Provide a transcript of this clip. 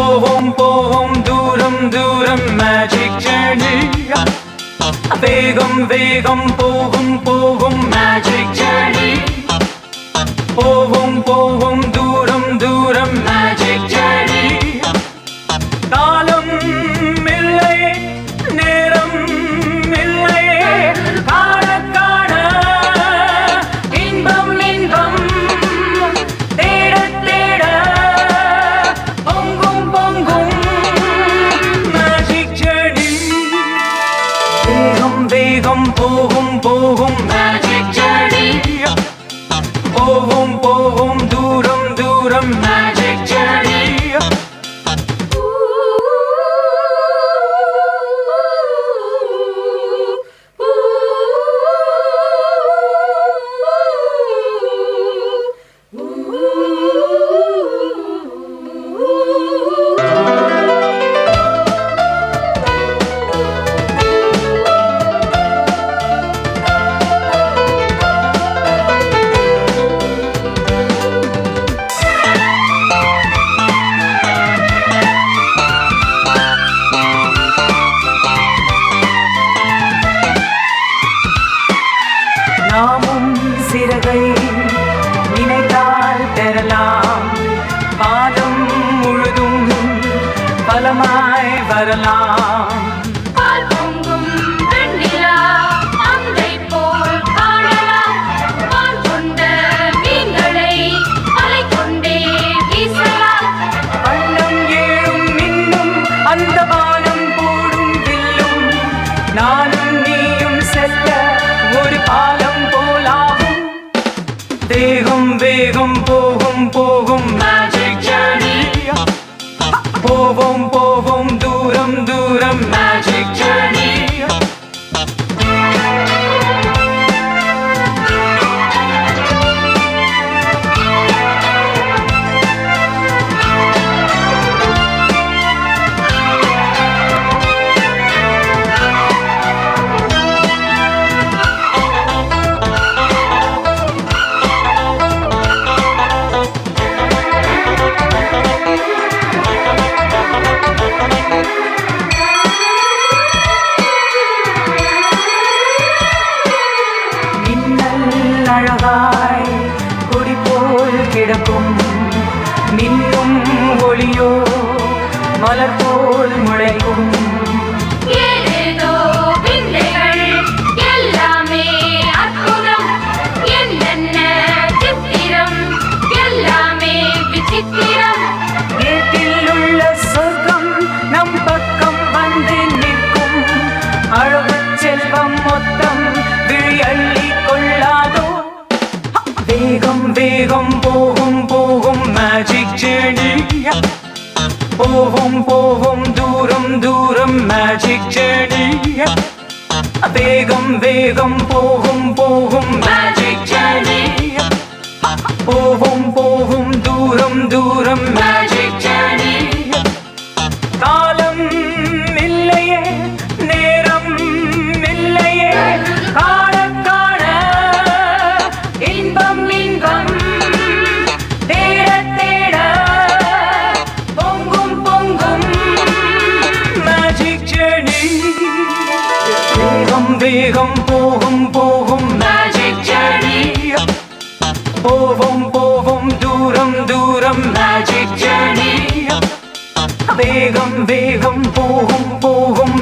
போவோம் போவோம் தூரம் தூரம் மேஜிக் ஜர்னி. வேகம் வேகம் போகும் போகும் மேஜிக் ஜர்னி. போவோம் போவோம் தூரம் தூரம் மேஜிக் ஜர்னி. காலம் இல்லை நேரம் இல்லை காண காண இன்பம் இன்பம் தேட தேட பொங்கும் பொங்கும் மேஜிக் ஜர்னி. வேகம் வேகம் போகும் போகும் மேஜிக் ஜர்னி. போவோம் போவோம் தூரம் தூரம் மேஜிக் ஜர்னி. நாமும் சிறகை நினைத்தால் பெறலாம். பாதம் முழுதும் பலமாய் வரலாம். பால் பொங்கும் வெண்ணிலா அங்கை போல் காணலாம். பால் கொண்ட மீன்களை அலை கொண்டே வீசலாம். வண்ணம் ஏழும் மின்னும் அந்த வானம் போடும் வில்லும் நானும் நீயும் செல்ல ஒரு பாலம் போலாகும். வேகம் வேகம் போகும் போகும் மேஜிக் ஜர்னி. போவோம் போவோம் தூரம் தூரம் மேஜிக் ஜர்னி. அழகாய் கொடி போல் கிடக்கும் மின்னும் ஒளியோ மலர் போல் முளைக்கும். ஏதேதோ விந்தைகள் எல்லாமே அற்புதம். என்னென்ன சித்திரம் எல்லாமே விசித்திரம். வீட்டில் உள்ள சொர்க்கம் நம் பக்கம் வந்து நிற்கும். அழகு செல்வம் மொத்தம் விழி அள்ளி கொள்ளாதோ. வேகம் வேகம் போகும் போகும் மேஜிக் ஜர்னி. போவோம் போவோம் தூரம் தூரம் மேஜிக் ஜர்னி. வேகம் வேகம் போகும் போகும் மேஜிக் ஜர்னி. போவோம் போவோம் தூரம் தூரம் மேஜிக் ஜர்னி. காலம் இல்லையே நேரம் இல்லையே காண காண இன்பம் இன்பம் தேட தேட பொங்கும் பொங்கும் மேஜிக் ஜர்னி. வேகம் வேகம் போகும் போகும் மேஜிக் ஜர்னி. போவோம் போவோம் தூரம் தூரம் மேஜிக் ஜர்னி. வேகம் வேகம் போகும் போகும்